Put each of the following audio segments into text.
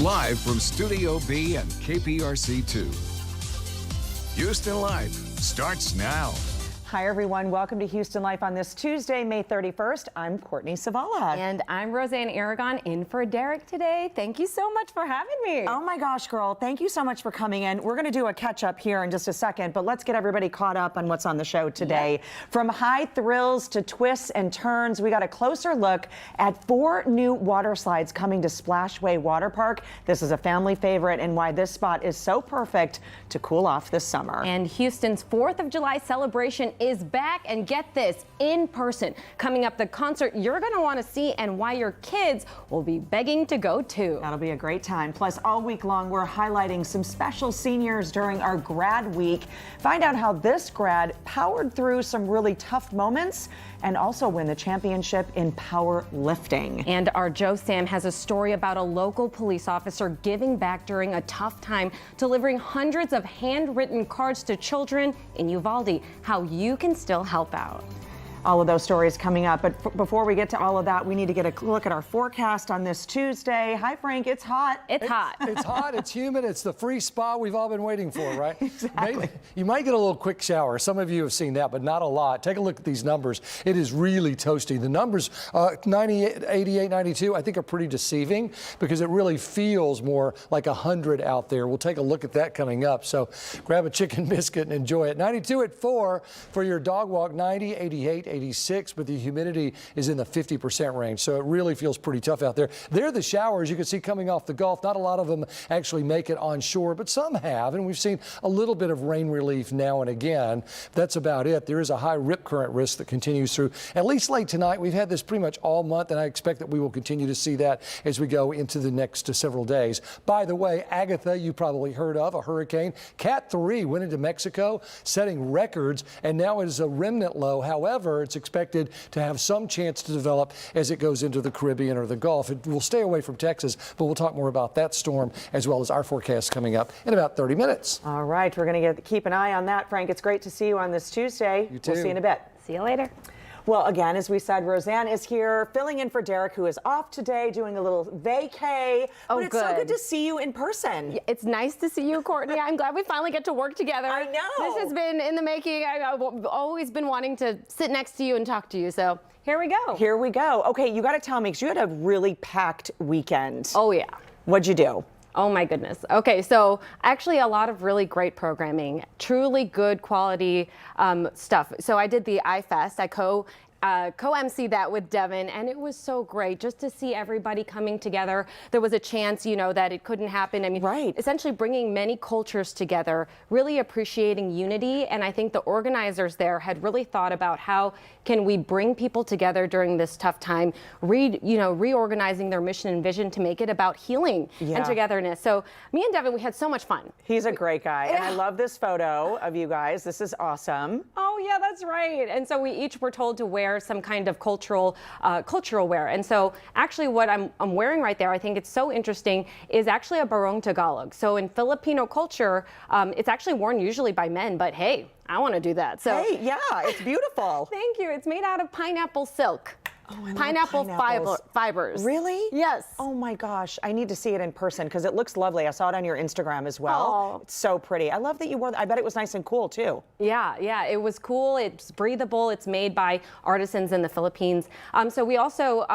Live from Studio B and KPRC 2. Houston Life starts now. Hi, everyone. Welcome to Houston Life on this Tuesday, May 31st. I'm Courtney Savala. And I'm Rose-Ann Aragon in for Derek today. Thank you so much for having me. Oh my gosh, girl. Thank you so much for coming in. We're going to do a catch up here in just a second, but let's get everybody caught up on what's on the show today. Yep. From high thrills to twists and turns, we got a closer look at 4 new water slides coming to Splashway Waterpark. This is a family favorite and why this spot is so perfect to cool off this summer. And Houston's 4th of July celebration is back, and get this, in person. Coming up, the concert you're going to want to see and why your kids will be begging to go too. That'll be a great time. Plus, all week long, we're highlighting some special seniors during our grad week. Find out how this grad powered through some really tough moments and also win the championship in powerlifting. And our Joe Sam has a story about a local police officer giving back during a tough time, delivering hundreds of handwritten cards to children in Uvalde. How you can still help out. All of those stories coming up. But before we get to all of that, we need to get a look at our forecast on this Tuesday. Hi, Frank. It's hot. It's hot. It's hot. It's humid. It's the free spa we've all been waiting for, right? Exactly. You might get a little quick shower. Some of you have seen that, but not a lot. Take a look at these numbers. It is really toasty. The numbers, 98, 88, 92, I think are pretty deceiving because it really feels more like 100 out there. We'll take a look at that coming up. So grab a chicken biscuit and enjoy it. 92 at 4 for your dog walk. 90, 88, 86, but the humidity is in the 50% range, so it really feels pretty tough out there. There are the showers you can see coming off the Gulf. Not a lot of them actually make it on shore, but some have, and we've seen a little bit of rain relief now and again. That's about it. There is a high rip current risk that continues through at least late tonight. We've had this pretty much all month, and I expect that we will continue to see that as we go into the next several days. By the way, Agatha, you probably heard of, a hurricane. Cat 3 went into Mexico, setting records, and now it is a remnant low. However, it's expected to have some chance to develop as it goes into the Caribbean or the Gulf. It will stay away from Texas, but we'll talk more about that storm as well as our forecast coming up in about 30 minutes. All right, we're going to keep an eye on that, Frank. It's great to see you on this Tuesday. You too. We'll see you in a bit. See you later. Well, again, as we said, Rose-Ann is here filling in for Derek, who is off today doing a little vacay. Oh, but it's so good to see you in person. It's nice to see you, Courtney. I'm glad we finally get to work together. I know. This has been in the making. I've always been wanting to sit next to you and talk to you, so here we go. Here we go. Okay, you got to tell me, because you had a really packed weekend. Oh, yeah. What'd you do? Oh my goodness. Okay, so actually a lot of really great programming, truly good quality stuff. So I did the iFest. I co-emceed that with Devin, and it was so great just to see everybody coming together. There was a chance, you know, that it couldn't happen. I mean, right. Essentially bringing many cultures together, really appreciating unity. And I think the organizers there had really thought about how can we bring people together during this tough time, reorganizing their mission and vision to make it about healing and togetherness. So me and Devin, we had so much fun. He's a great guy, and I love this photo of you guys. This is awesome. Oh yeah, that's right. And so we each were told to wear some kind of cultural wear. And so actually what I'm wearing right there, I think it's so interesting, is actually a barong Tagalog. So in Filipino culture, it's actually worn usually by men, but hey, I want to do that. So hey, yeah, it's beautiful. Thank you. It's made out of pineapple silk. Oh, I pineapple love pineapples. fibers. Really? Yes. Oh my gosh, I need to see it in person because it looks lovely. I saw it on your Instagram as well. Oh. It's so pretty. I love that you wore that. I bet it was nice and cool too. Yeah, it was cool. It's breathable. It's made by artisans in the Philippines. So we also,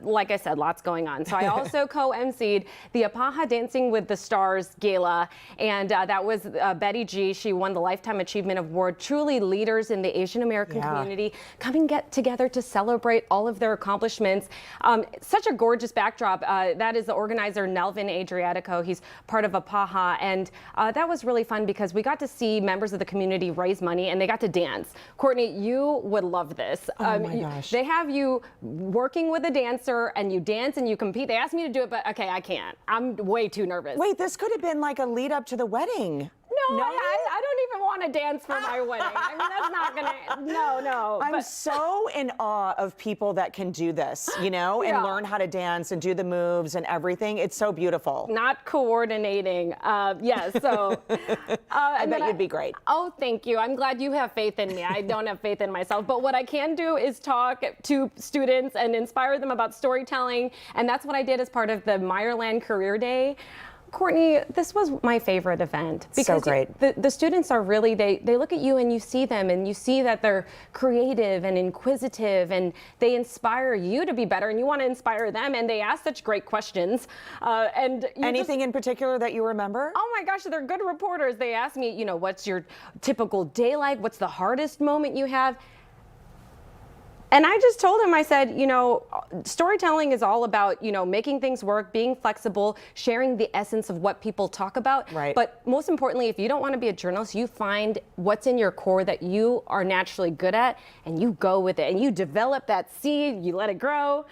like I said, lots going on. So I also co-emceed the Apaha Dancing with the Stars Gala, and that was Betty G. She won the Lifetime Achievement Award. Truly leaders in the Asian American community coming together to celebrate all of their accomplishments. Such a gorgeous backdrop. That is the organizer, Nelvin Adriatico. He's part of Apaha, and that was really fun because we got to see members of the community raise money and they got to dance. Courtney, you would love this. Oh my gosh. They have you working with a dancer and you dance and you compete. They asked me to do it, but okay, I can't. I'm way too nervous. Wait, this could have been like a lead up to the wedding. No? I don't even want to dance for my wedding. I mean, that's not gonna. No. I'm but- so in awe of people that can do this, you know, and Yeah. learn how to dance and do the moves and everything. It's so beautiful. Not coordinating. Yes. So I bet you'd be great. Oh, thank you. I'm glad you have faith in me. I don't have faith in myself. But what I can do is talk to students and inspire them about storytelling. And that's what I did as part of the Meyerland Career Day. Courtney, this was my favorite event because great. The students are really, they look at you and you see them and you see that they're creative and inquisitive and they inspire you to be better and you want to inspire them and they ask such great questions. Anything in particular that you remember? Oh my gosh, they're good reporters. They ask me, you know, what's your typical day like? What's the hardest moment you have? And I just told him, I said, you know, storytelling is all about, you know, making things work, being flexible, sharing the essence of what people talk about. Right. But most importantly, if you don't want to be a journalist, you find what's in your core that you are naturally good at and you go with it and you develop that seed, you let it grow.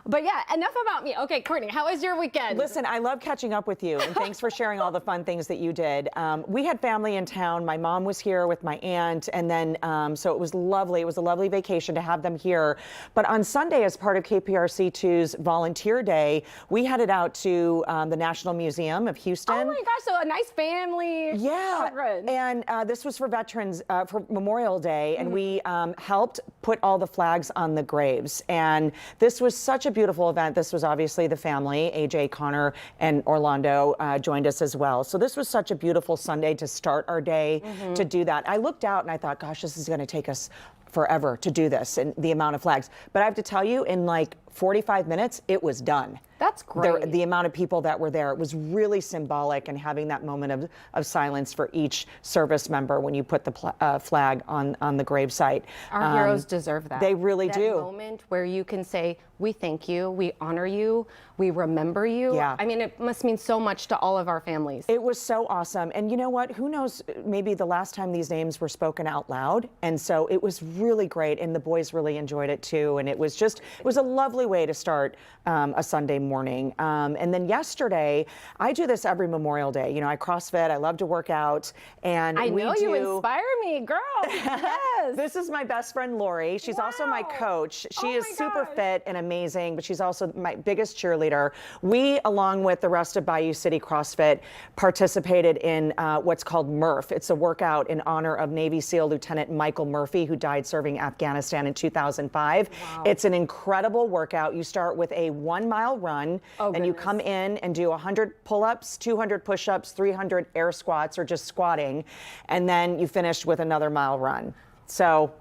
But yeah, enough about me. Okay, Courtney, how was your weekend? Listen, I love catching up with you, and thanks for sharing all the fun things that you did. We had family in town. My mom was here with my aunt, and then so it was lovely. It was a lovely vacation to have them here. But on Sunday, as part of KPRC2's Volunteer Day, we headed out to the National Museum of Houston. Oh my gosh, so a nice family. Yeah, Good. and this was for veterans for Memorial Day, and we helped put all the flags on the graves. And this was such a beautiful event. This was obviously the family. AJ, Connor, and Orlando joined us as well. So this was such a beautiful Sunday to start our day to do that. I looked out and I thought, gosh, this is going to take us forever to do this and the amount of flags. But I have to tell you, in like 45 minutes, it was done. That's great. The amount of people that were there, it was really symbolic, and having that moment of silence for each service member when you put the flag on the gravesite. Our heroes deserve that. They really that do. Moment where you can say, we thank you, we honor you, we remember you. Yeah. I mean, it must mean so much to all of our families. It was so awesome. And you know what? Who knows, maybe the last time these names were spoken out loud. And so it was really great. And the boys really enjoyed it too. And it was a lovely way to start a Sunday morning. And then yesterday, I do this every Memorial Day. You know, I CrossFit, I love to work out. And I know you inspire me, girl. Yes. This is my best friend, Lori. She's also my coach. She is super fit and amazing, but she's also my biggest cheerleader. We, along with the rest of Bayou City CrossFit, participated in what's called Murph. It's a workout in honor of Navy SEAL Lieutenant Michael Murphy, who died serving Afghanistan in 2005. Wow. It's an incredible workout. You start with a 1 mile run, and you come in and do 100 pull-ups, 200 push-ups, 300 air squats, or just squatting, and then you finish with another mile run. So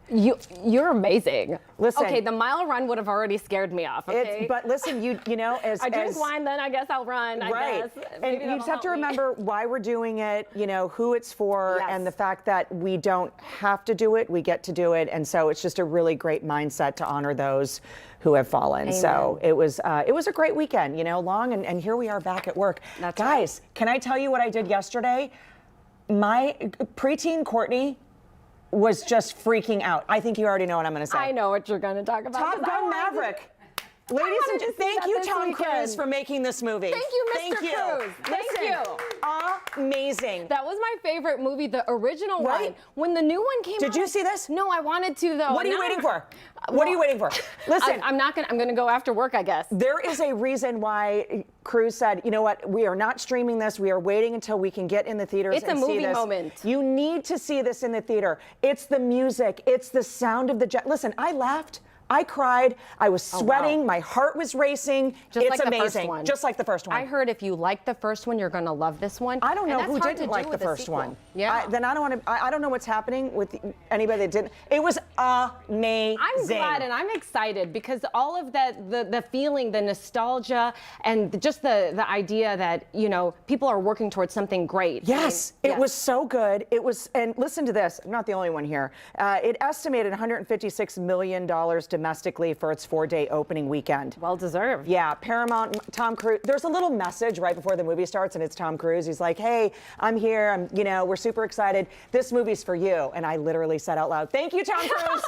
you're amazing. Listen, okay, the mile run would have already scared me off. Okay, but listen, you know, I drink wine, then I guess I'll run. Right, I guess. And you just have to remember why we're doing it. You know, who it's for, and the fact that we don't have to do it, we get to do it, and so it's just a really great mindset to honor those who have fallen. Amen. So it was a great weekend. You know, long and here we are back at work. That's Guys, can I tell you what I did yesterday? My preteen Courtney was just freaking out. I think you already know what I'm going to say. I know what you're going to talk about. Top Gun Maverick. Ladies and gentlemen, thank you, Tom Cruise, for making this movie. Thank you, Mr. Cruise. Thank you. Amazing. That was my favorite movie, the original one. When the new one came out. Did you see this? No, I wanted to though. What are you waiting for? What are you waiting for? Listen, I'm going to go after work, I guess. There is a reason why Cruise said, you know what, we are not streaming this. We are waiting until we can get in the theaters and see this. It's a movie moment. You need to see this in the theater. It's the music. It's the sound of the jet. Listen, I laughed. I cried. I was sweating. My heart was racing. Just it's like amazing. The first one. Just like the first one. I heard if you like the first one, you're going to love this one. I don't know who didn't like the first one. Yeah. Then I don't want to. I don't know what's happening with anybody that didn't. It was amazing. I'm glad and I'm excited because all of that, the feeling, the nostalgia, and just the idea that, you know, people are working towards something great. Yes, it was so good. It was, and listen to this. I'm not the only one here. It estimated $156 million domestically for its 4-day opening weekend. Well deserved. Yeah, Paramount, Tom Cruise. There's a little message right before the movie starts, and it's Tom Cruise. He's like, "Hey, I'm here. We're super excited. This movie's for you." And I literally said out loud, "Thank you, Tom Cruise."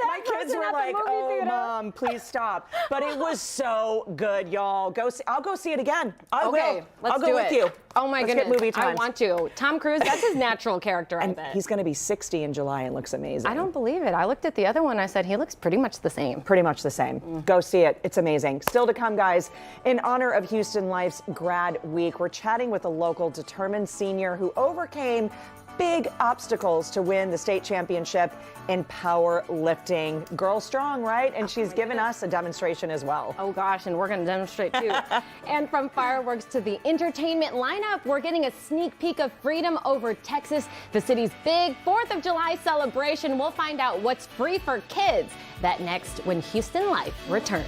My kids kids were like, "Oh, Mom, please stop." But it was so good, y'all. I'll go see it again. I will. I'll go with you. Oh my Let's goodness, get movie time. I want to. Tom Cruise, that's his natural character. And I bet. he's going to be 60 in July and looks amazing. I don't believe it. I looked at the other one. I said he looks pretty much the same. Pretty much the same. Go see it. It's amazing. Still to come, guys. In honor of Houston Life's Grad Week, we're chatting with a local determined senior who overcame big obstacles to win the state championship in powerlifting. Girl strong, right? And she's given us a demonstration as well. Oh gosh, and we're going to demonstrate too. And from fireworks to the entertainment lineup, we're getting a sneak peek of Freedom Over Texas, the city's big 4th of July celebration. We'll find out what's free for kids. That next when Houston Life returns.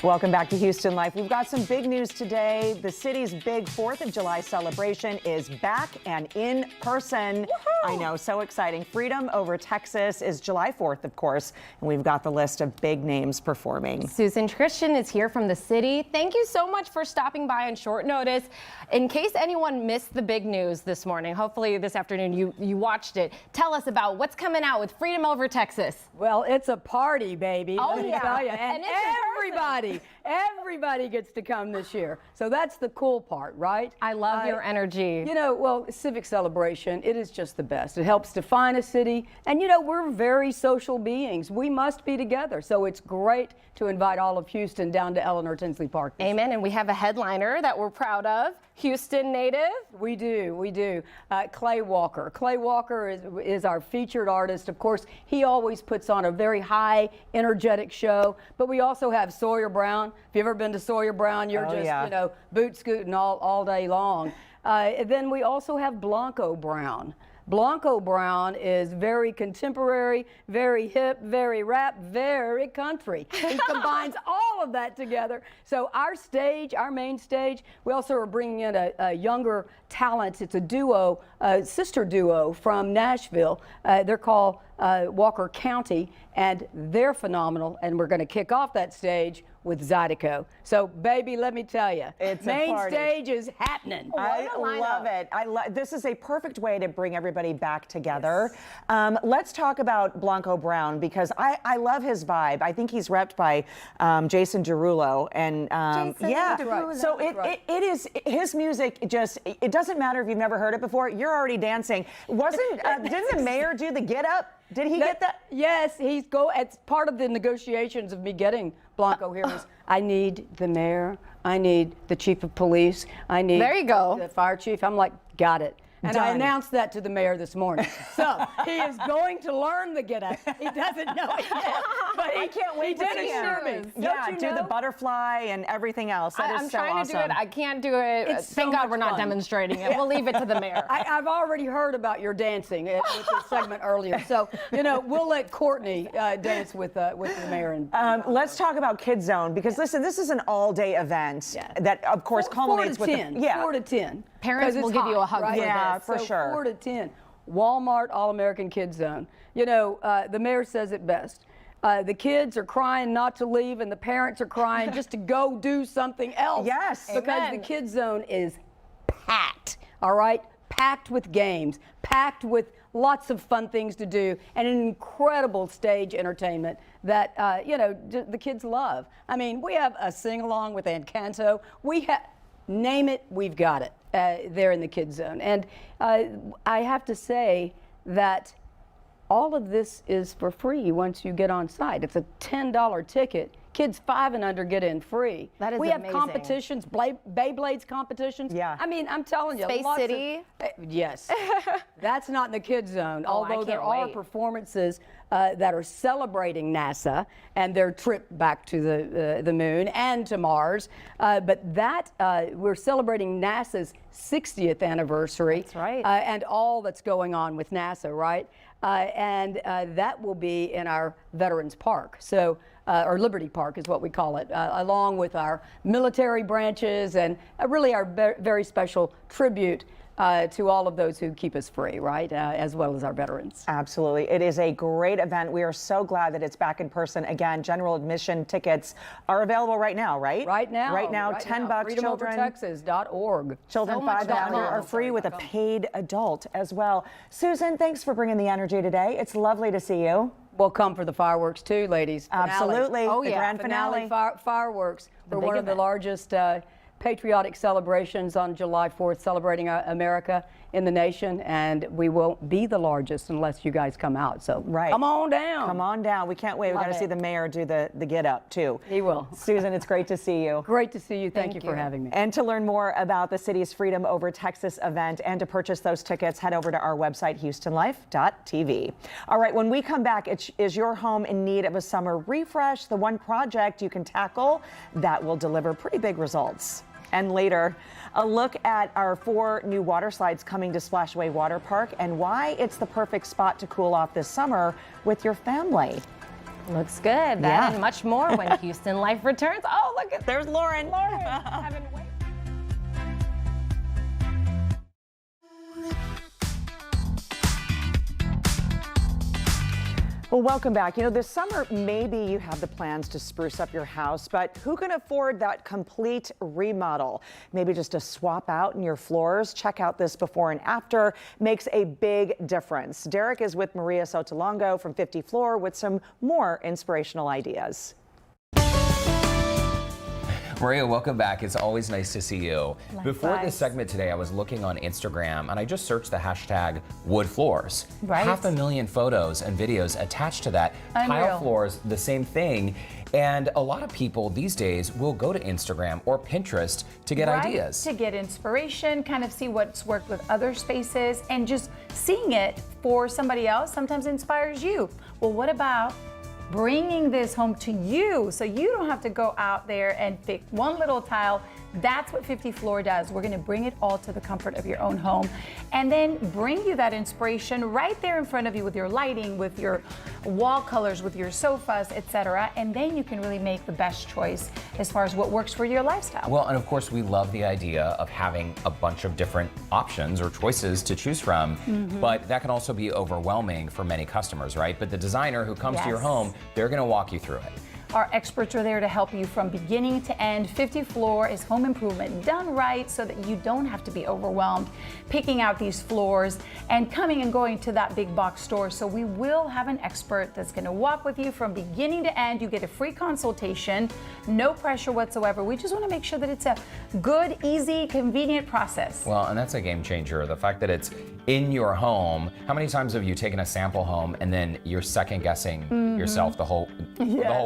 Welcome back to Houston Life. We've got some big news today. The city's big 4th of July celebration is back and in person. Woohoo! I know, so exciting. Freedom Over Texas is July 4th, of course, and we've got the list of big names performing. Susan Christian is here from the city. Thank you so much for stopping by on short notice. In case anyone missed the big news this morning, hopefully this afternoon you watched it. Tell us about what's coming out with Freedom Over Texas. Well, it's a party, baby. Oh, let me yeah. tell you. And everybody gets to come this year. So that's the cool part, right? I love your energy. You know, well, civic celebration, it is just the best. It helps define a city. And, you know, we're very social beings. We must be together. So it's great to invite all of Houston down to Eleanor Tinsley Park. Amen. And we have a headliner that we're proud of, Houston native. We do. Clay Walker. Clay Walker is our featured artist. Of course, he always puts on a very high, energetic show. But we also have Sawyer Brown. If you've ever been to Sawyer Brown, you're you know, boot scooting all day long. Then we also have Blanco Brown. Blanco Brown is very contemporary, very hip, very rap, very country. He combines all of that together. So our stage, our main stage, we also are bringing in a younger talent. It's a duo, a sister duo from Nashville. They're called Walker County, and they're phenomenal. And we're going to kick off that stage with Zydeco. So, baby, let me tell you, it's main stage is happening. I love it. This is a perfect way to bring everybody back together. Yes. Let's talk about Blanco Brown, because I love his vibe. I think he's repped by Jason Derulo, and Derulo. So it is his music. It doesn't matter if you've never heard it before. You're already dancing. Didn't the mayor do the Get Up? Did he get that? Yes, it's part of the negotiations of me getting Blanco here. I need the mayor. I need the chief of police. I need there you go. The fire chief. I'm like, got it. And Done. I announced that to the mayor this morning. So he is going to learn the Get Up. He doesn't know it yet, but I can't wait he to did see assure him. me. Yeah, Don't you do know? the butterfly and everything else. That is I'm so trying awesome. to do it. I can't do it. It's Thank so God much we're not fun. demonstrating it. We'll leave it to the mayor. I've already heard about your dancing with the segment earlier. So, you know, we'll let Courtney dance with the mayor. Let's talk about Kids Zone, because listen, this is an all-day event that, of course, culminates with 4 to 10. Parents will give you a hug right? for Yeah, this. for So sure. 4 to 10. Walmart All-American Kids Zone. You know, the mayor says it best. The kids are crying not to leave, and the parents are crying just to go do something else. Yes. Because Amen. the Kids Zone is packed, all right? Packed with games, packed with lots of fun things to do, and an incredible stage entertainment that, you know, the kids love. I mean, we have a sing-along with Encanto. We have, name it, we've got it there in the Kids Zone. And I have to say that all of this is for free once you get on site. It's a $10 ticket. Kids 5 and under get in free. That is We have amazing. competitions, Beyblades competitions. Yeah. I mean, I'm telling you. Space lots City? Yes. That's not in the Kids Zone, Oh, I although there can't are wait. performances that are celebrating NASA and their trip back to the moon and to Mars. But that, we're celebrating NASA's 60th anniversary. That's right. And all that's going on with NASA, right? And that will be in our Veterans Park. So, or Liberty Park is what we call it, along with our military branches and really our very special tribute to all of those who keep us free, right, as well as our veterans. Absolutely. It is a great event. We are so glad that it's back in person. Again, general admission tickets are available right now, right? Right now. Right now, $10, children. FreedomOverTexas.org. Children So much 5 and under going on. are free with a paid adult as well. Susan, thanks for bringing the energy today. It's lovely to see you. We'll come for the fireworks too, ladies. Finale. Absolutely. Oh, The yeah. grand finale. Fireworks. We're big one of the event. largest patriotic celebrations on July 4th, celebrating America in the nation, and we won't be the largest unless you guys come out. So come on down. Come on down. We can't wait. We got to see the mayor do the get up too. He will. Susan, it's great to see you. Great to see you. Thank you for having me. And to learn more about the city's Freedom Over Texas event and to purchase those tickets, head over to our website, HoustonLife.tv. All right, when we come back, is your home in need of a summer refresh? The one project you can tackle that will deliver pretty big results. And later, a look at our 4 new water slides coming to Splashway Waterpark and why it's the perfect spot to cool off this summer with your family. Looks good. That and much more when Houston Life returns. Oh, look at There's Lauren. Lauren. Having wait. Well, welcome back. You know, this summer, maybe you have the plans to spruce up your house, but who can afford that complete remodel? Maybe just a swap out in your floors. Check out this before and after. Makes a big difference. Derek is with Maria Sotolongo from 50 Floor with some more inspirational ideas. Maria, welcome back. It's always nice to see you. Likewise. Before this segment today, I was looking on Instagram and I just searched the hashtag wood floors. Right. 500,000 photos and videos attached to that. Unreal. Tile floors, the same thing. And a lot of people these days will go to Instagram or Pinterest to get ideas. To get inspiration, kind of see what's worked with other spaces, and just seeing it for somebody else sometimes inspires you. Well, what about bringing this home to you so you don't have to go out there and pick one little tile? That's what 50 Floor does. We're going to bring it all to the comfort of your own home and then bring you that inspiration right there in front of you with your lighting, with your wall colors, with your sofas, etc. And then you can really make the best choice as far as what works for your lifestyle. Well, and of course, we love the idea of having a bunch of different options or choices to choose from, but that can also be overwhelming for many customers, right? But the designer who comes to your Yes. home, they're going to walk you through it. Our experts are there to help you from beginning to end. 50 Floor is home improvement done right so that you don't have to be overwhelmed picking out these floors and coming and going to that big box store. So we will have an expert that's going to walk with you from beginning to end. You get a free consultation, no pressure whatsoever. We just want to make sure that it's a good, easy, convenient process. Well, and that's a game changer. The fact that it's in your home. How many times have you taken a sample home and then you're second guessing yourself the whole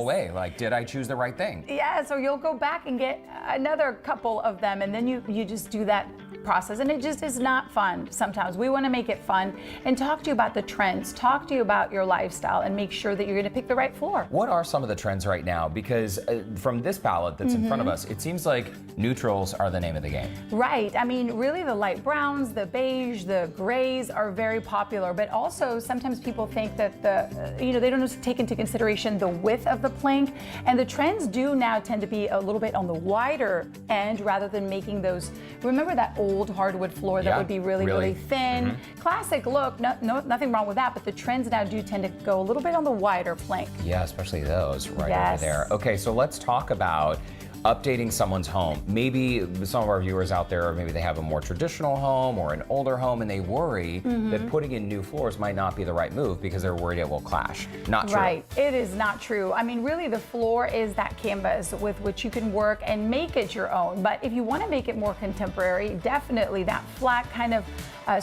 way? Like, did I choose the right thing? Yeah, so you'll go back and get another couple of them, and then you just do that process, and it just is not fun sometimes. We want to make it fun and talk to you about the trends, talk to you about your lifestyle, and make sure that you're going to pick the right floor. What are some of the trends right now? Because from this palette that's in front of us, it seems like neutrals are the name of the game. Right. I mean, really the light browns, the beige, the grays are very popular, but also sometimes people think that they don't take into consideration the width of the plank, and the trends do now tend to be a little bit on the wider end rather than making those, remember that old hardwood floor that would be really thin? Classic look, nothing wrong with that, but the trends now do tend to go a little bit on the wider plank. Yeah, especially those right over there. Okay, so let's talk about updating someone's home. Maybe some of our viewers out there, maybe they have a more traditional home or an older home and they worry that putting in new floors might not be the right move because they're worried it will clash. Not true. Right, it is not true. I mean, really the floor is that canvas with which you can work and make it your own. But if you want to make it more contemporary, definitely that flat kind of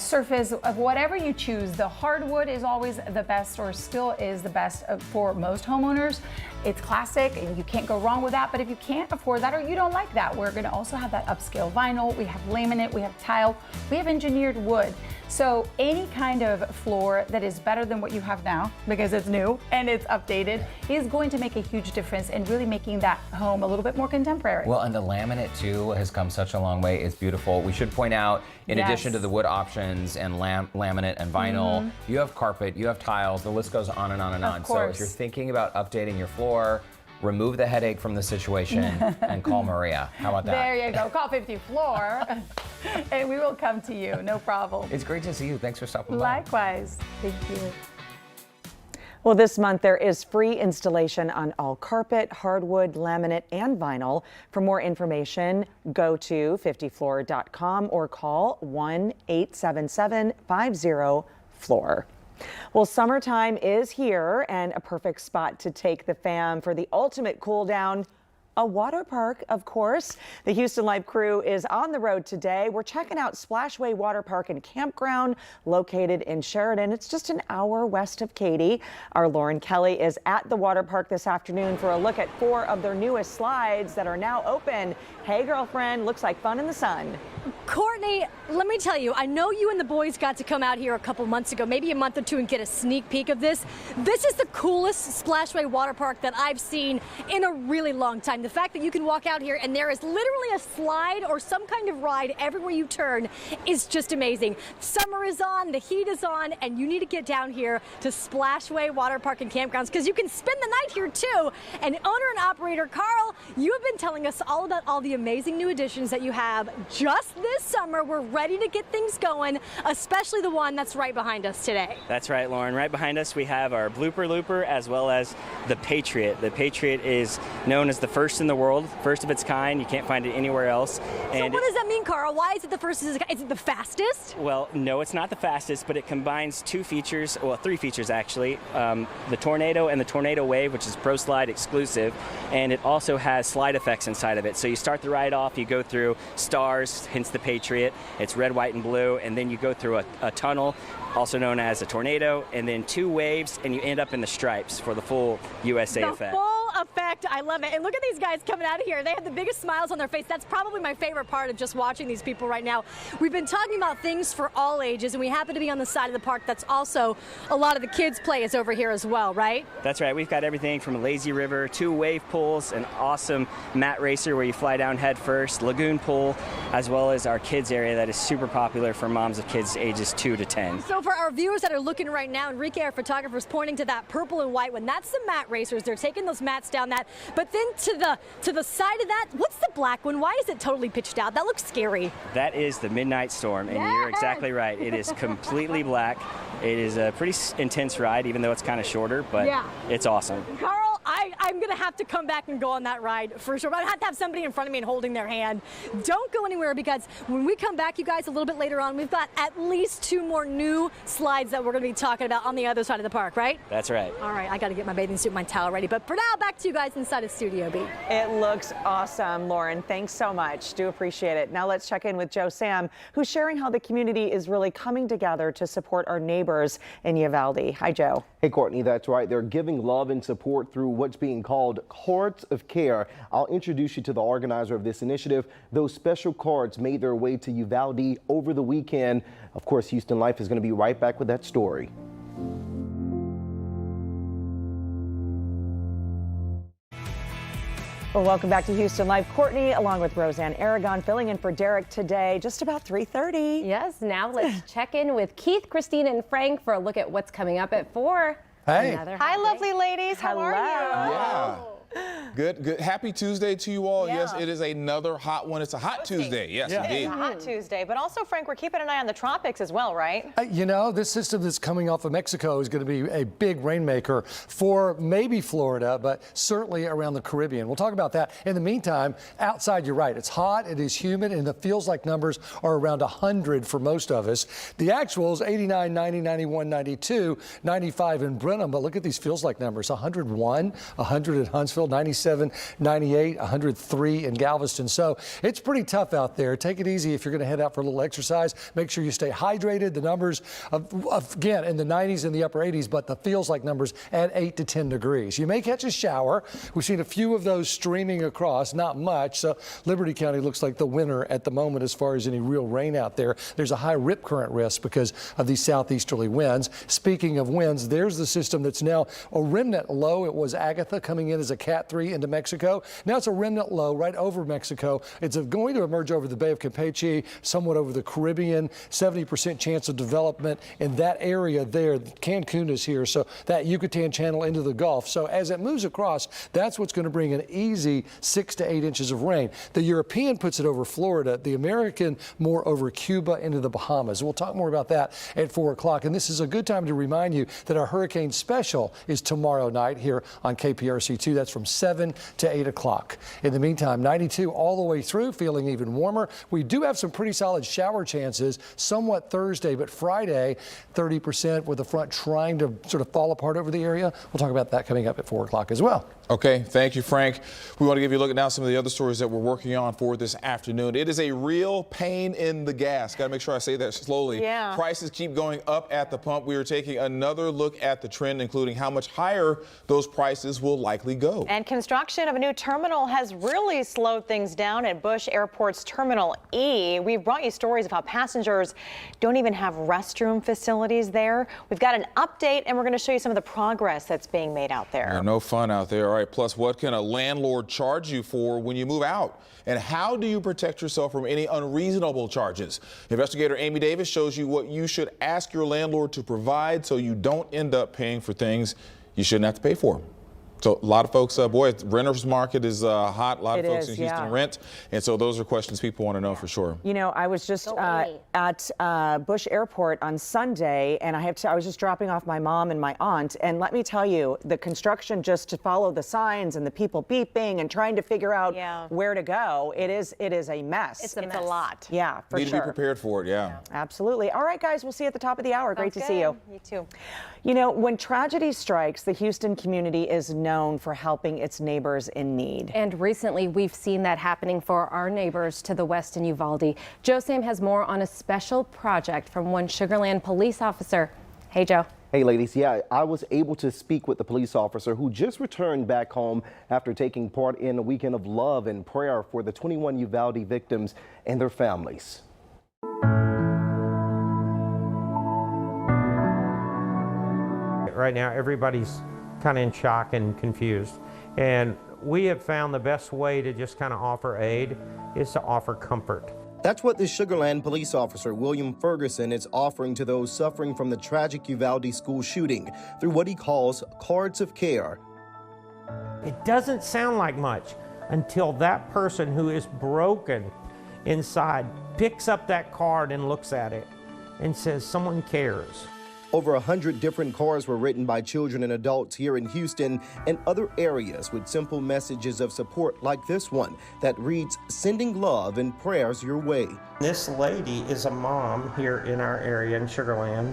surface of whatever you choose. The hardwood is always the best, or still is the best for most homeowners. It's classic and you can't go wrong with that. But if you can't afford that or you don't like that, we're going to also have that upscale vinyl. We have laminate, we have tile, we have engineered wood. So any kind of floor that is better than what you have now, because it's new and it's updated, is going to make a huge difference in really making that home a little bit more contemporary. Well, and the laminate too has come such a long way. It's beautiful. We should point out, in addition to the wood options and laminate and vinyl, you have carpet, you have tiles, the list goes on and on and on. So if you're thinking about updating your floor, remove the headache from the situation, and call Maria. How about that? There you go. Call 50 Floor, and we will come to you. No problem. It's great to see you. Thanks for stopping by. Likewise. Thank you. Well, this month there is free installation on all carpet, hardwood, laminate, and vinyl. For more information, go to 50floor.com or call 1-877-50-FLOOR. Well, summertime is here and a perfect spot to take the fam for the ultimate cool down. A water park, of course. The Houston Life crew is on the road today. We're checking out Splashway Water Park and Campground located in Sheridan. It's just an hour west of Katy. Our Lauren Kelly is at the water park this afternoon for a look at 4 of their newest slides that are now open. Hey, girlfriend, looks like fun in the sun. Courtney, let me tell you, I know you and the boys got to come out here a couple months ago, maybe a month or two, and get a sneak peek of this. This is the coolest Splashway water park that I've seen in a really long time. The fact that you can walk out here and there is literally a slide or some kind of ride everywhere you turn is just amazing. Summer is on, the heat is on, and you need to get down here to Splashway Water Park and Campgrounds because you can spend the night here too. And owner and operator Carl, you have been telling us all about all the amazing new additions that you have just this summer. We're ready to get things going, especially the one that's right behind us today. That's right, Lauren. Right behind us we have our Blooper Looper as well as the Patriot. The Patriot is known as the first in the world, first of its kind. You can't find it anywhere else. So what does that mean, Carl? Why is it the first? Is it the fastest? Well, no, it's not the fastest, but it combines 2 features, well, 3 features actually. The Tornado and the Tornado Wave, which is Pro Slide exclusive, and it also has slide effects inside of it. So you start the ride off, you go through stars, hence the Patriot. It's red, white, and blue, and then you go through a tunnel, also known as a tornado, and then 2 waves, and you end up in the stripes for the full USA effect. Full effect, I love it. And look at these guys coming out of here. They have the biggest smiles on their face. That's probably my favorite part of just watching these people right now. We've been talking about things for all ages, and we happen to be on the side of the park that's also a lot of the kids' play is over here as well, right? That's right. We've got everything from a lazy river, 2 wave pools, an awesome mat racer where you fly down head first, lagoon pool, as well as our kids area that is super popular for moms of kids ages 2 to 10. So for our viewers that are looking right now, Enrique, our photographer, is pointing to that purple and white one. That's the mat racers. They're taking those mats down that. But then to the side of that, what's the black one? Why is it totally pitched out? That looks scary. That is the Midnight Storm, and you're exactly right. It is completely black. It is a pretty intense ride, even though it's kind of shorter, but it's awesome. Carl, I'm going to have to come back and go on that ride for sure. But I have to have somebody in front of me and holding their hand. Don't go anywhere because when we come back, you guys, a little bit later on, we've got at least 2 more new slides that we're going to be talking about on the other side of the park, right? That's right. All right, I got to get my bathing suit and my towel ready. But for now, back to you guys inside of Studio B. It looks awesome, Lauren. Thanks so much. Do appreciate it. Now let's check in with Joe Sam, who's sharing how the community is really coming together to support our neighbors in Uvalde. Hi, Joe. Hey, Courtney, that's right. They're giving love and support through what's being called Cards of Care. I'll introduce you to the organizer of this initiative. Those special cards made their way to Uvalde over the weekend. Of course, Houston Life is going to be right back with that story. Well, welcome back to Houston Live. Courtney, along with Rose-Ann Aragon, filling in for Derek today, just about 3:30. Yes, now let's check in with Keith, Christine, and Frank for a look at what's coming up at 4. Hey. Hi, lovely ladies. How are you? Yeah. Good. Happy Tuesday to you all. Yeah. Yes, it is another hot one. It's a hot Tuesday. Yes, indeed. It's a hot Tuesday. But also, Frank, we're keeping an eye on the tropics as well, right? You know, this system that's coming off of Mexico is going to be a big rainmaker for maybe Florida, but certainly around the Caribbean. We'll talk about that. In the meantime, outside, you're right. It's hot, it is humid, and the feels like numbers are around 100 for most of us. The actuals, 89, 90, 91, 92, 95 in Brenham. But look at these feels like numbers. 101, 100 in Huntsville, 97, 98, 103 in Galveston. So it's pretty tough out there. Take it easy if you're going to head out for a little exercise. Make sure you stay hydrated. The numbers, again, in the 90s and the upper 80s, but the feels like numbers at 8 to 10 degrees. You may catch a shower. We've seen a few of those streaming across, not much. So Liberty County looks like the winner at the moment as far as any real rain out there. There's a high rip current risk because of these southeasterly winds. Speaking of winds, there's the system that's now a remnant low. It was Agatha coming in as a cat Cat 3 into Mexico. Now it's a remnant low right over Mexico. It's going to emerge over the Bay of Campeche, somewhat over the Caribbean. 70% chance of development in that area there. Cancun is here, so that Yucatan Channel into the Gulf. So as it moves across, that's what's going to bring an easy 6 to 8 inches of rain. The European puts it over Florida, the American more over Cuba into the Bahamas. We'll talk more about that at 4 o'clock. And this is a good time to remind you that our hurricane special is tomorrow night here on KPRC2. That's from 7 to 8 o'clock. In the meantime, 92 all the way through, feeling even warmer. We do have some pretty solid shower chances, somewhat Thursday, but Friday, 30% with the front trying to sort of fall apart over the area. We'll talk about that coming up at 4 o'clock as well. Okay, thank you, Frank. We want to give you a look at now some of the other stories that we're working on for this afternoon. It is a real pain in the gas. Got to make sure I say that slowly. Yeah. Prices keep going up at the pump. We are taking another look at the trend, including how much higher those prices will likely go. And construction of a new terminal has really slowed things down at Bush Airport's Terminal E. We've brought you stories of how passengers don't even have restroom facilities there. We've got an update, and we're going to show you some of the progress that's being made out there. Yeah, no fun out there. All right, plus what can a landlord charge you for when you move out? And how do you protect yourself from any unreasonable charges? Investigator Amy Davis shows you what you should ask your landlord to provide so you don't end up paying for things you shouldn't have to pay for. So a lot of folks, boy, renters market is hot. A lot of folks in Houston rent. And so those are questions people want to know for sure. You know, I was just at Bush Airport on Sunday, and I was just dropping off my mom and my aunt. And let me tell you, the construction just to follow the signs and the people beeping and trying to figure out where to go, it is a mess. It's a lot. Yeah, for Need sure. to be prepared for it, yeah. Absolutely. All right, guys, we'll see you at the top of the hour. Great to see you. You too. You know, when tragedy strikes, the Houston community is known for helping its neighbors in need. And recently, we've seen that happening for our neighbors to the west in Uvalde. Joe Sam has more on a special project from one Sugar Land police officer. Hey, Joe. Hey, ladies. Yeah, I was able to speak with the police officer who just returned back home after taking part in a weekend of love and prayer for the 21 Uvalde victims and their families. Right now, everybody's kind of in shock and confused. And we have found the best way to just kind of offer aid is to offer comfort. That's what the Sugar Land police officer, William Ferguson, is offering to those suffering from the tragic Uvalde school shooting through what he calls cards of care. It doesn't sound like much until that person who is broken inside picks up that card and looks at it and says, someone cares. Over 100 different cards were written by children and adults here in Houston and other areas with simple messages of support like this one that reads, sending love and prayers your way. This lady is a mom here in our area in Sugar Land,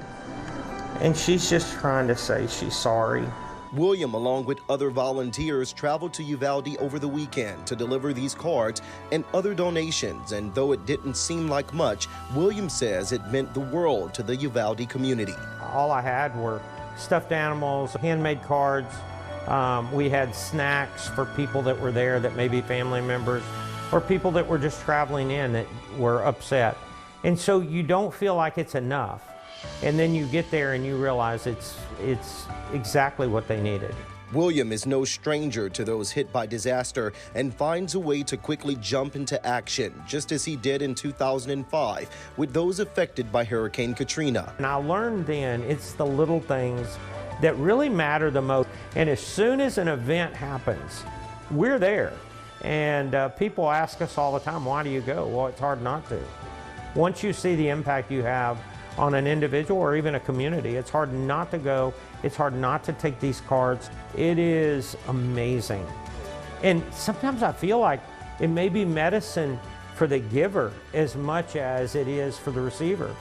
and she's just trying to say she's sorry. William, along with other volunteers, traveled to Uvalde over the weekend to deliver these cards and other donations. And though it didn't seem like much, William says it meant the world to the Uvalde community. All I had were stuffed animals, handmade cards. We had snacks for people that were there that may be family members or people that were just traveling in that were upset. And so you don't feel like it's enough. And then you get there and you realize it's exactly what they needed. William is no stranger to those hit by disaster and finds a way to quickly jump into action, just as he did in 2005 with those affected by Hurricane Katrina. And I learned then it's the little things that really matter the most. And as soon as an event happens, we're there. And people ask us all the time, why do you go? Well, it's hard not to. Once you see the impact you have on an individual or even a community, it's hard not to go. It's hard not to take these cards. It is amazing. And sometimes I feel like it may be medicine for the giver as much as it is for the receiver.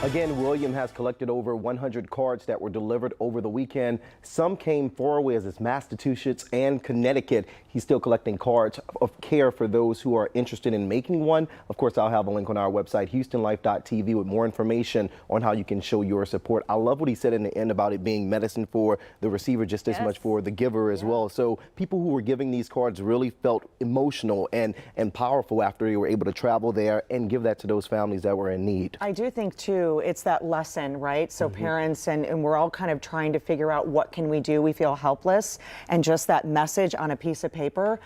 Again, William has collected over 100 cards that were delivered over the weekend. Some came far away as Massachusetts and Connecticut. He's still collecting cards of care for those who are interested in making one. Of course, I'll have a link on our website, HoustonLife.tv, with more information on how you can show your support. I love what he said in the end about it being medicine for the receiver just as much for the giver as well. So people who were giving these cards really felt emotional and powerful after they were able to travel there and give that to those families that were in need. I do think, too, too, it's that lesson, right? So parents and we're all kind of trying to figure out what can we do. We feel helpless, and just that message on a piece of paper,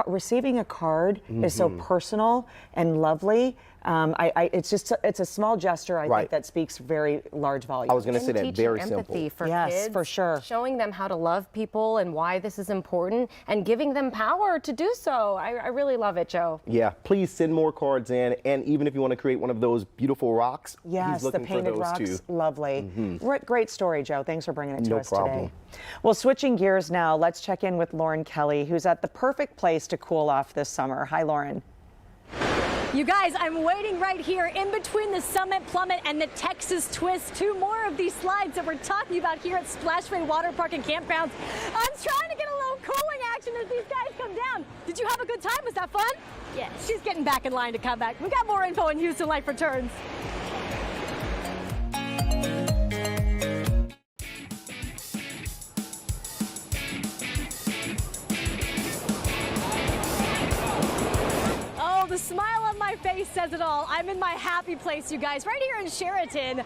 receiving a card is so personal and lovely. It's a small gesture, I think, that speaks very large volumes. I was going to say that, very empathy simple. for Yes, kids, for sure. Showing them how to love people and why this is important, and giving them power to do so. I really love it, Joe. Yeah, please send more cards in, and even if you want to create one of those beautiful rocks, yes, he's looking the painted for those rocks, too. lovely. Great story, Joe. Thanks for bringing it to No us problem. today. Well, switching gears now, let's check in with Lauren Kelly, who's at the perfect place to cool off this summer. Hi, Lauren. You guys, I'm waiting right here in between the Summit Plummet and the Texas Twist. Two more of these slides that we're talking about here at Splashway Waterpark and Campgrounds. I'm trying to get a little cooling action as these guys come down. Did you have a good time? Was that fun? Yes. She's getting back in line to come back. We got more info when Houston Life returns. The smile on my face says it all. I'm in my happy place, you guys, right here in Sheridan,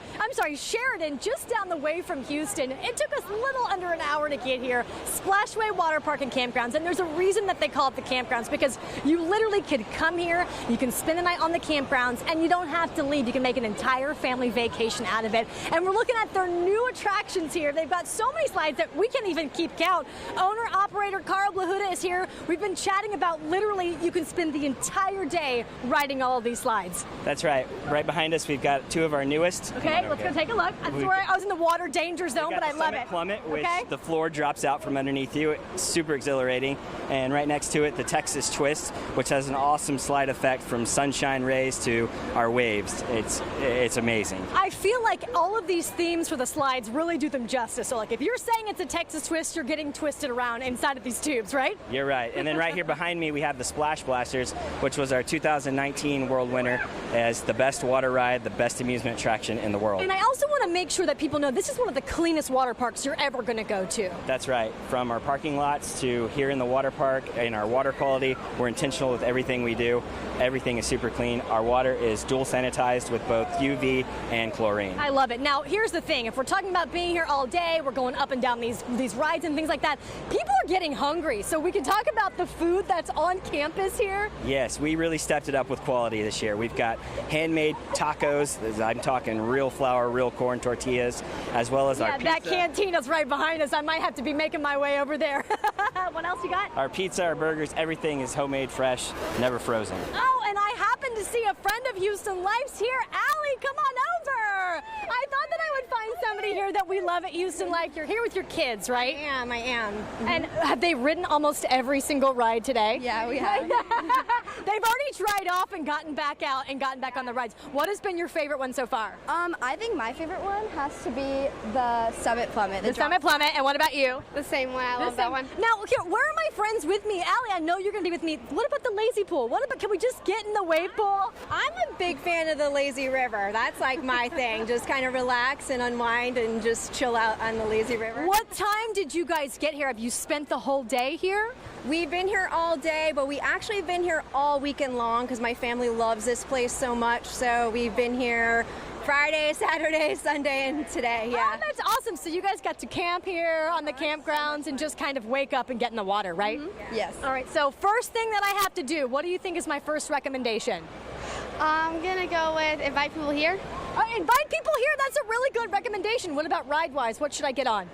just down the way from Houston. It took us a little under an hour to get here. Splashway Waterpark and Campgrounds, and there's a reason that they call it the Campgrounds, because you literally could come here, you can spend the night on the campgrounds, and you don't have to leave. You can make an entire family vacation out of it. And we're looking at their new attractions here. They've got so many slides that we can't even keep count. Owner-operator Carl Blahuda is here. We've been chatting about literally you can spend the entire day riding all of these slides. That's right. Right behind us, we've got two of our newest. Okay, let's go take a look. I swear I was in the water danger zone, but I love it. Plummet, which the floor drops out from underneath you. It's super exhilarating. And right next to it, the Texas Twist, which has an awesome slide effect from sunshine rays to our waves. It's amazing. I feel like all of these themes for the slides really do them justice. So like if you're saying it's a Texas Twist, you're getting twisted around inside of these tubes, right? You're right. And then right here behind me, we have the Splash Blasters, which was our 2019 world winner as the best water ride, the best amusement attraction in the world. And I also want to make sure that people know this is one of the cleanest water parks you're ever going to go to. That's right. From our parking lots to here in the water park, in our water quality, we're intentional with everything we do. Everything is super clean. Our water is dual sanitized with both UV and chlorine. I love it. Now, here's the thing. If we're talking about being here all day, we're going up and down these rides and things like that, people are getting hungry. So we can talk about the food that's on campus here. Yes, we really stepped it up with quality this year. We've got handmade tacos. I'm talking real flour, real corn tortillas, as well as our pizza. That cantina's right behind us. I might have to be making my way over there. What else you got? Our pizza, our burgers, everything is homemade, fresh, never frozen. Oh, and I happen to see a friend of Houston Life's here. Allie, come on over. I thought that I would find somebody here that we love at Houston Life. You're here with your kids, right? I am. And have they ridden almost every single ride today? Yeah, we have. They've already tried off and gotten back out and gotten back on the rides. What has been your favorite one so far? I think my favorite one has to be the Summit Plummet. The Summit Plummet, and what about you? The same one. I love that one. Now, okay, where are my friends with me? Allie, I know you're going to be with me. What about the lazy pool? Can we just get in the wave pool? I'm a big fan of the lazy river. That's like my thing. Just kind of relax and unwind and just chill out on the lazy river. What time did you guys get here? Have you spent the whole day here? We've been here all day, but we actually have been here all weekend long because my family loves this place so much. So we've been here Friday, Saturday, Sunday, and today, yeah. Oh, that's awesome. So you guys got to camp here on the campgrounds and just kind of wake up and get in the water, right? Mm-hmm. Yes. All right, so first thing that I have to do, what do you think is my first recommendation? I'm gonna go with invite people here. Invite people here, that's a really good recommendation. What about ride-wise? What should I get on?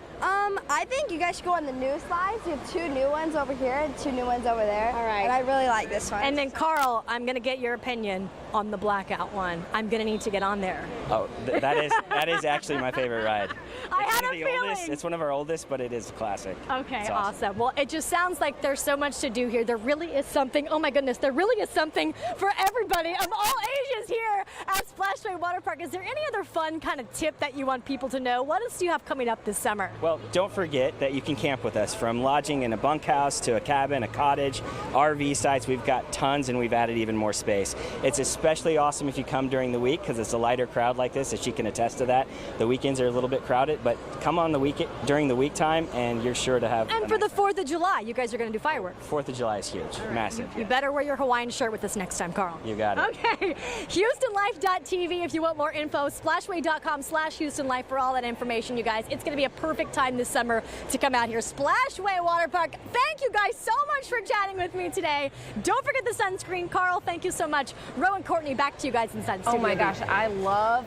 I think you guys should go on the new slides. You have 2 new ones over here and 2 new ones over there. All right. And I really like this one. And then Carl, I'm gonna get your opinion on the blackout one. I'm gonna need to get on there. Oh, that is actually my favorite ride. I had a feeling. It's one of our oldest, but it is a classic. Okay, It's awesome. Well, it just sounds like there's so much to do here. There really is something. Oh my goodness, there really is something for everybody of all ages here at Splashway Waterpark. Is there any other fun kind of tip that you want people to know? What else do you have coming up this summer? Well, don't forget that you can camp with us, from lodging in a bunkhouse to a cabin, a cottage, RV sites. We've got tons, and we've added even more space. It's especially awesome if you come during the week, because it's a lighter crowd like this, and she can attest to that. The weekends are a little bit crowded, but come on the weekend during the week time, and you're sure to have. And for the 4th of July, you guys are going to do fireworks. 4th of July is huge, massive. You better wear your Hawaiian shirt with us next time, Carl. You got it. Okay. HoustonLife.tv if you want more info. Splashway.com/HoustonLife for all that information, you guys. It's going to be a perfect time this summer to come out here. Splashway Waterpark. Thank you guys so much for chatting with me today. Don't forget the sunscreen. Carl, thank you so much. Ro and Courtney, back to you guys inside the studio. Oh my gosh, I love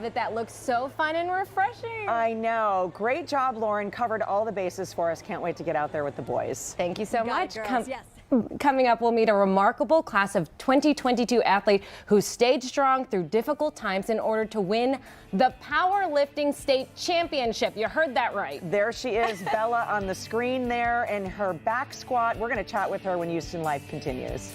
it. That looks so fun and refreshing. I know. Great job, Lauren. Covered all the bases for us. Can't wait to get out there with the boys. Thank you so much. Yes. Coming up, we'll meet a remarkable class of 2022 athlete who stayed strong through difficult times in order to win the powerlifting state championship. You heard that right. There she is, Bella, on the screen there in her back squat. We're going to chat with her when Houston Life continues.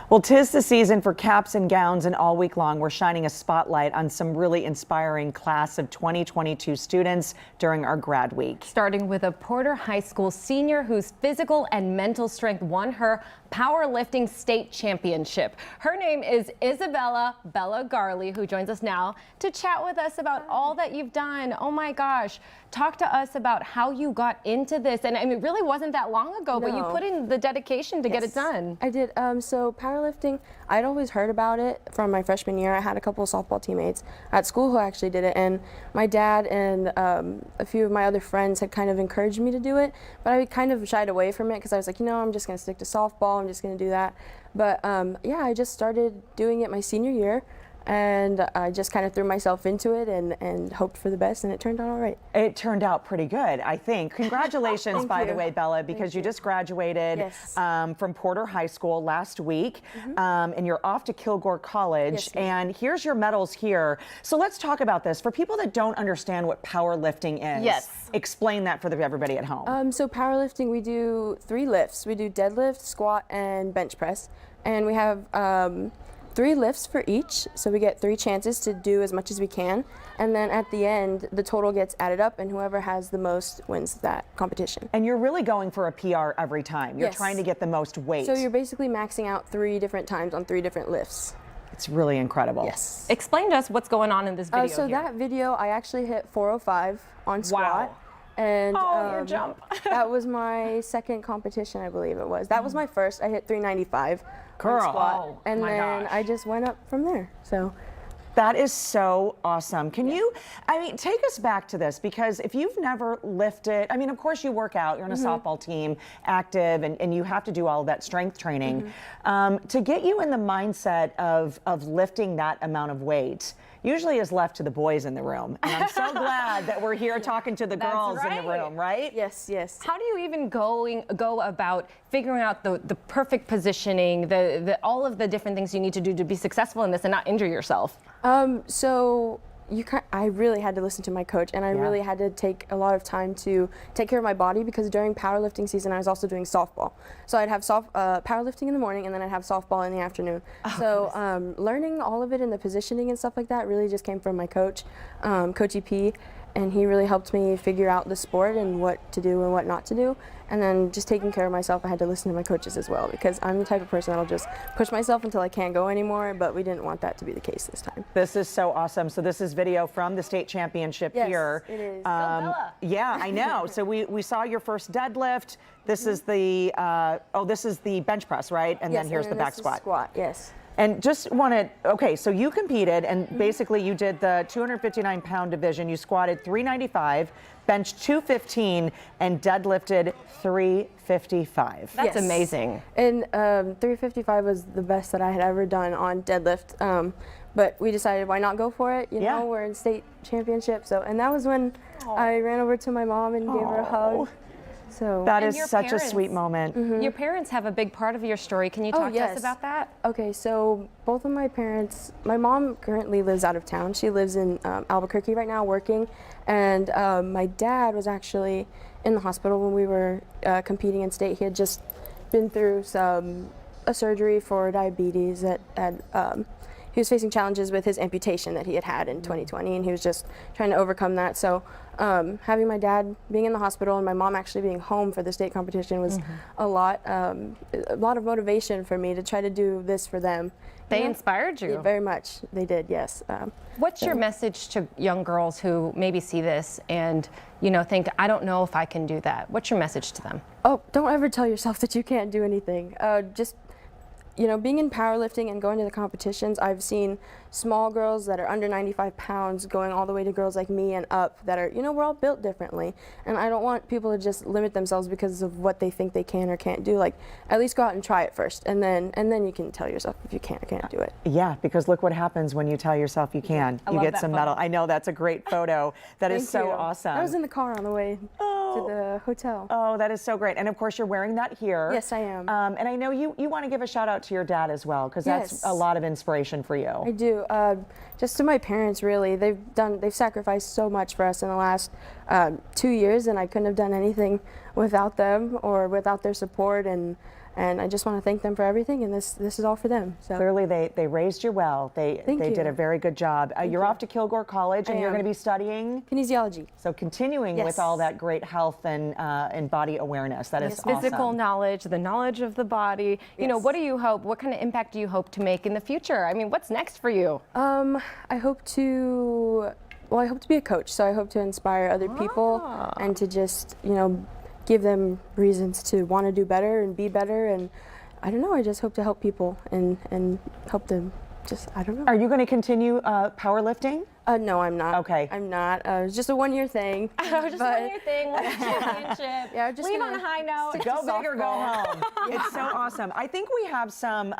Well, 'tis the season for caps and gowns, and all week long we're shining a spotlight on some really inspiring class of 2022 students during our grad week. Starting with a Porter High School senior whose physical and mental strength won her powerlifting state championship. Her name is Isabella Bella Garley, who joins us now to chat with us about all that you've done. Oh my gosh, talk to us about how you got into this. And I mean, it really wasn't that long ago, but you put in the dedication to get it done. I did. So powerlifting, I'd always heard about it from my freshman year. I had a couple of softball teammates at school who actually did it, and my dad and a few of my other friends had kind of encouraged me to do it, but I kind of shied away from it because I was like, you know, I'm just going to stick to softball. I'm just going to do that. But yeah, I just started doing it my senior year, and I just kind of threw myself into it and hoped for the best, and it turned out all right. It turned out pretty good, I think. Congratulations, by the way, Bella, because you just graduated from Porter High School last week, and you're off to Kilgore College, and here's your medals here. So let's talk about this. For people that don't understand what powerlifting is, explain that for everybody at home. So powerlifting, we do 3 lifts. We do deadlift, squat, and bench press, and we have 3 lifts for each, so we get 3 chances to do as much as we can, and then at the end the total gets added up, and whoever has the most wins that competition. And you're really going for a PR every time. You're trying to get the most weight. So you're basically maxing out 3 different times on 3 different lifts. It's really incredible. Yes. Explain to us what's going on in this video So here. that video, I actually hit 405 on squat. Wow. And your jump. that was my second competition, I believe it was. That was my first. I hit 395 on squat, and then I just went up from there. So that is so awesome. Can you, I mean, take us back to this, because if you've never lifted, I mean, of course you work out, you're on a softball team, active, and you have to do all of that strength training. To get you in the mindset of lifting that amount of weight usually is left to the boys in the room. And I'm so glad that we're here talking to the girls in the room, right? Yes, yes. How do you even go about figuring out the perfect positioning, all of the different things you need to do to be successful in this and not injure yourself? So I really had to listen to my coach, and I really had to take a lot of time to take care of my body, because during powerlifting season I was also doing softball. So I'd have powerlifting in the morning, and then I'd have softball in the afternoon. So learning all of it and the positioning and stuff like that really just came from my coach, Coach EP, and he really helped me figure out the sport and what to do and what not to do. And then just taking care of myself, I had to listen to my coaches as well, because I'm the type of person that'll just push myself until I can't go anymore, but we didn't want that to be the case this time. This is so awesome. So this is video from the state championship here. Yes, it is. Yeah, I know. So we saw your first deadlift. This is the, this is the bench press, right? And then here's the back squat. Yes. And just wanted, okay, so you competed, and basically you did the 259-pound division. You squatted 395, benched 215, and deadlifted 355. That's amazing. And 355 was the best that I had ever done on deadlift. But we decided, why not go for it? You know, we're in state championship. So, and that was when I ran over to my mom and gave her a hug. So that is such a sweet moment. Your parents have a big part of your story. Can you talk to us about that? Okay, so both of my parents, my mom currently lives out of town. She lives in Albuquerque right now working, and my dad was actually in the hospital when we were competing in state. He had just been through a surgery for diabetes that had he was facing challenges with his amputation that he had in 2020, and he was just trying to overcome that. So having my dad being in the hospital and my mom actually being home for the state competition was a lot of motivation for me to try to do this for them. They inspired you. Yeah, very much. They did, yes. What's your message to young girls who maybe see this and, think, I don't know if I can do that? What's your message to them? Oh, don't ever tell yourself that you can't do anything. Just, being in powerlifting and going to the competitions, I've seen small girls that are under 95 pounds going all the way to girls like me and up that are, we're all built differently. And I don't want people to just limit themselves because of what they think they can or can't do. Like, at least go out and try it first, and then you can tell yourself if you can or can't do it. Yeah, because look what happens when you tell yourself you can. You get some medal. I know, that's a great photo. That is so awesome. I was in the car on the way to the hotel. Oh, that is so great. And of course, you're wearing that here. Yes, I am. And I know you want to give a shout out to your dad as well, because that's a lot of inspiration for you. I do. Just to my parents, really. They've sacrificed so much for us in the last 2 years, and I couldn't have done anything without them or without their support. And I just want to thank them for everything, and this is all for them. So. Clearly, they raised you well. They did a very good job. You're off to Kilgore College, and you're going to be studying kinesiology. So continuing with all that great health and body awareness. That is awesome. Physical knowledge, the knowledge of the body. What do you hope? What kind of impact do you hope to make in the future? I mean, what's next for you? I hope to be a coach. So I hope to inspire other people and to just give them reasons to want to do better and be better, and I don't know, I just hope to help people and help them just, I don't know. Are you going to continue powerlifting? No, I'm not. Okay. I'm not. It's just a one-year thing. Just a one-year thing, like a championship. Yeah, just leave on a high note. Go big or go home. It's so awesome. I think we have some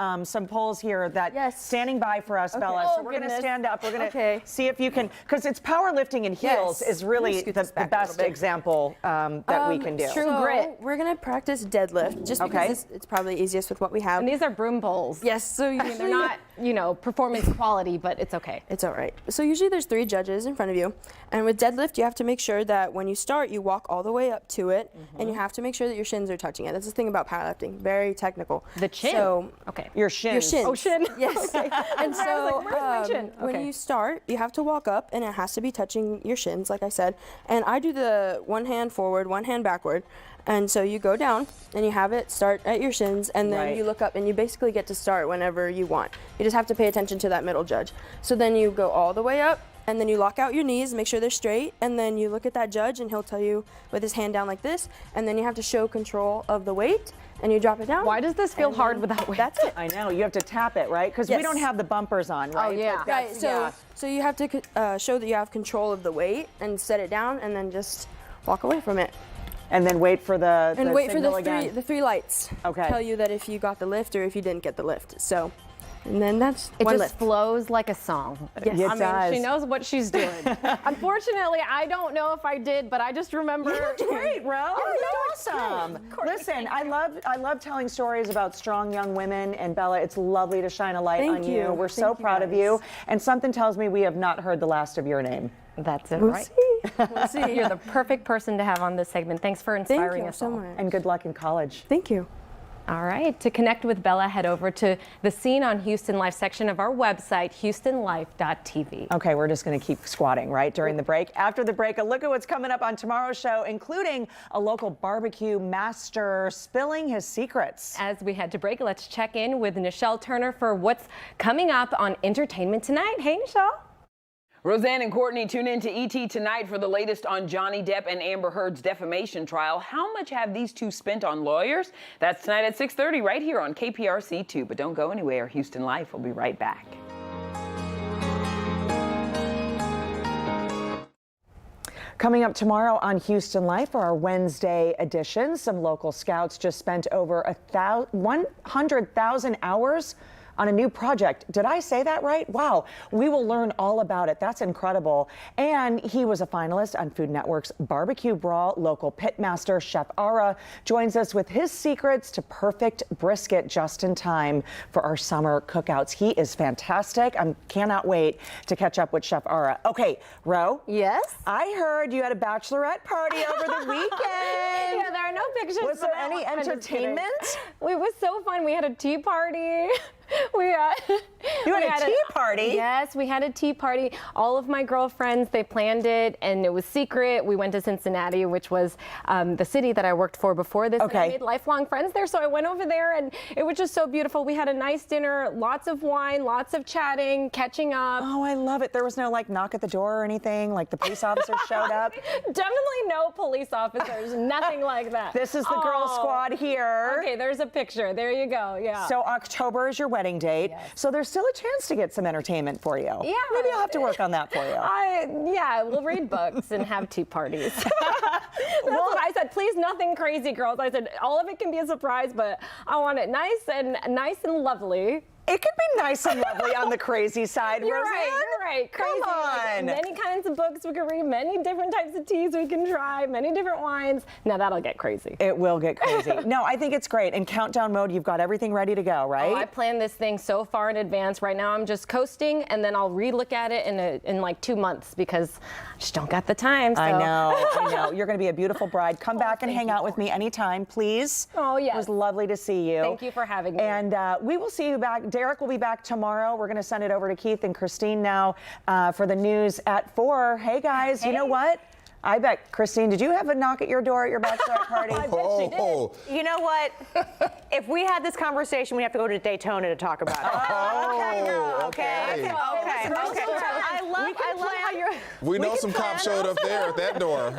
polls here that standing by for us, Bella. So we're going to stand up. We're going to see if you can, because it's powerlifting in heels is really the best example that we can do. True grit. We're going to practice deadlift just because it's probably easiest with what we have. And these are broom bowls. Yes. So they're not, performance quality, but it's okay. It's all right. So usually there's 3 judges in front of you, and with deadlift you have to make sure that when you start you walk all the way up to it, and you have to make sure that your shins are touching it. That's the thing about powerlifting, very technical. The chin. So your shins. Your shins. Oh, shin. Yes. And so where's my chin? when you start, you have to walk up, and it has to be touching your shins, like I said. And I do the one hand forward, one hand backward. And so you go down and you have it start at your shins, and then you look up and you basically get to start whenever you want. You just have to pay attention to that middle judge. So then you go all the way up, and then you lock out your knees, make sure they're straight, and then you look at that judge and he'll tell you with his hand down like this, and then you have to show control of the weight, and you drop it down. Why does this feel hard without weight? That's it. I know, you have to tap it, right? Because we don't have the bumpers on, right? Oh, yeah. Right, so you have to show that you have control of the weight and set it down, and then just walk away from it. And then wait for the signal again. the three lights. Okay. Tell you that if you got the lift or if you didn't get the lift. So, and then that's it. one Just lift. flows like a song. Yes, it does. She knows what she's doing. Unfortunately, I don't know if I did, but I just remember. You're great, Rose. That's awesome. Listen, I love telling stories about strong young women, and Bella, it's lovely to shine a light on you. We're so proud of you. And something tells me we have not heard the last of your name. That's it, We'll right? see. We'll see. You're the perfect person to have on this segment. Thanks for inspiring us so all. much. And good luck in college. Thank you. All right. To connect with Bella, head over to the Scene on Houston Life section of our website, houstonlife.tv. Okay, we're just going to keep squatting, right, during the break. After the break, a look at what's coming up on tomorrow's show, including a local barbecue master spilling his secrets. As we head to break, let's check in with Nichelle Turner for what's coming up on Entertainment Tonight. Hey, Nichelle. Rose-Ann and Courtney, tune in to ET tonight for the latest on Johnny Depp and Amber Heard's defamation trial. How much have these two spent on lawyers? That's tonight at 6:30 right here on KPRC 2. But don't go anywhere. Houston Life will be right back. Coming up tomorrow on Houston Life for our Wednesday edition, some local scouts just spent over 100,000 hours on a new project. Did I say that right? Wow. We will learn all about it. That's incredible. And he was a finalist on Food Network's Barbecue Brawl. Local pitmaster Chef Ara joins us with his secrets to perfect brisket just in time for our summer cookouts. He is fantastic. I cannot wait to catch up with Chef Ara. Okay, Ro. Yes? I heard you had a bachelorette party over the weekend. Yeah, there are no pictures. Was there any entertainment? It was so fun. We had a tea party. You had a tea party? Yes, we had a tea party. All of my girlfriends, they planned it, and it was secret. We went to Cincinnati, which was the city that I worked for before this. Okay. And I made lifelong friends there, so I went over there, and it was just so beautiful. We had a nice dinner, lots of wine, lots of chatting, catching up. Oh, I love it. There was no like knock at the door or anything, like the police officers showed up? Definitely no police officers, nothing like that. This is the girl squad here. Okay, there's a picture. There you go. Yeah. So October is your wedding date. Yes. So there's still a chance to get some entertainment for you. Yeah. Maybe I'll have to work on that for you. Yeah, we'll read books and have tea parties. That's what I said. Please, nothing crazy, girls. I said all of it can be a surprise, but I want it nice and lovely. It could be nice and lovely on the crazy side, You're Rose-Ann. right, you're right. Crazy. Come on. Like, many kinds of books we can read, many different types of teas we can try, many different wines. Now that'll get crazy. It will get crazy. No, I think it's great. In countdown mode, you've got everything ready to go, right? Oh, I planned this thing so far in advance. Right now I'm just coasting, and then I'll re-look at it in like 2 months because I just don't got the time. So. I know. You're going to be a beautiful bride. Come back and hang out with me anytime, please. Oh, yes. It was lovely to see you. Thank you for having me. And we will see you back. Derek will be back tomorrow. We're going to send it over to Keith and Christine now for the news at 4. Hey, guys, you know what? I bet, Christine, did you have a knock at your door at your bachelorette party? I bet she did. You know what? If we had this conversation, we have to go to Daytona to talk about it. Okay. I love how you're. We know some cops showed up there at that door.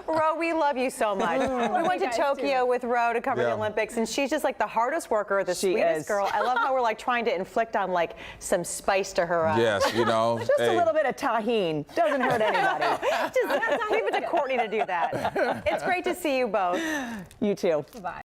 Ro, we love you so much. We went to Tokyo with Ro to cover the Olympics, and she's just like the hardest worker, the sweetest girl. I love how we're like trying to inflict on like some spice to her. Yes, you know. Just a little bit of tahine. Doesn't hurt anybody. Just leave it to Courtney to do that. It's great to see you both. You too. Bye.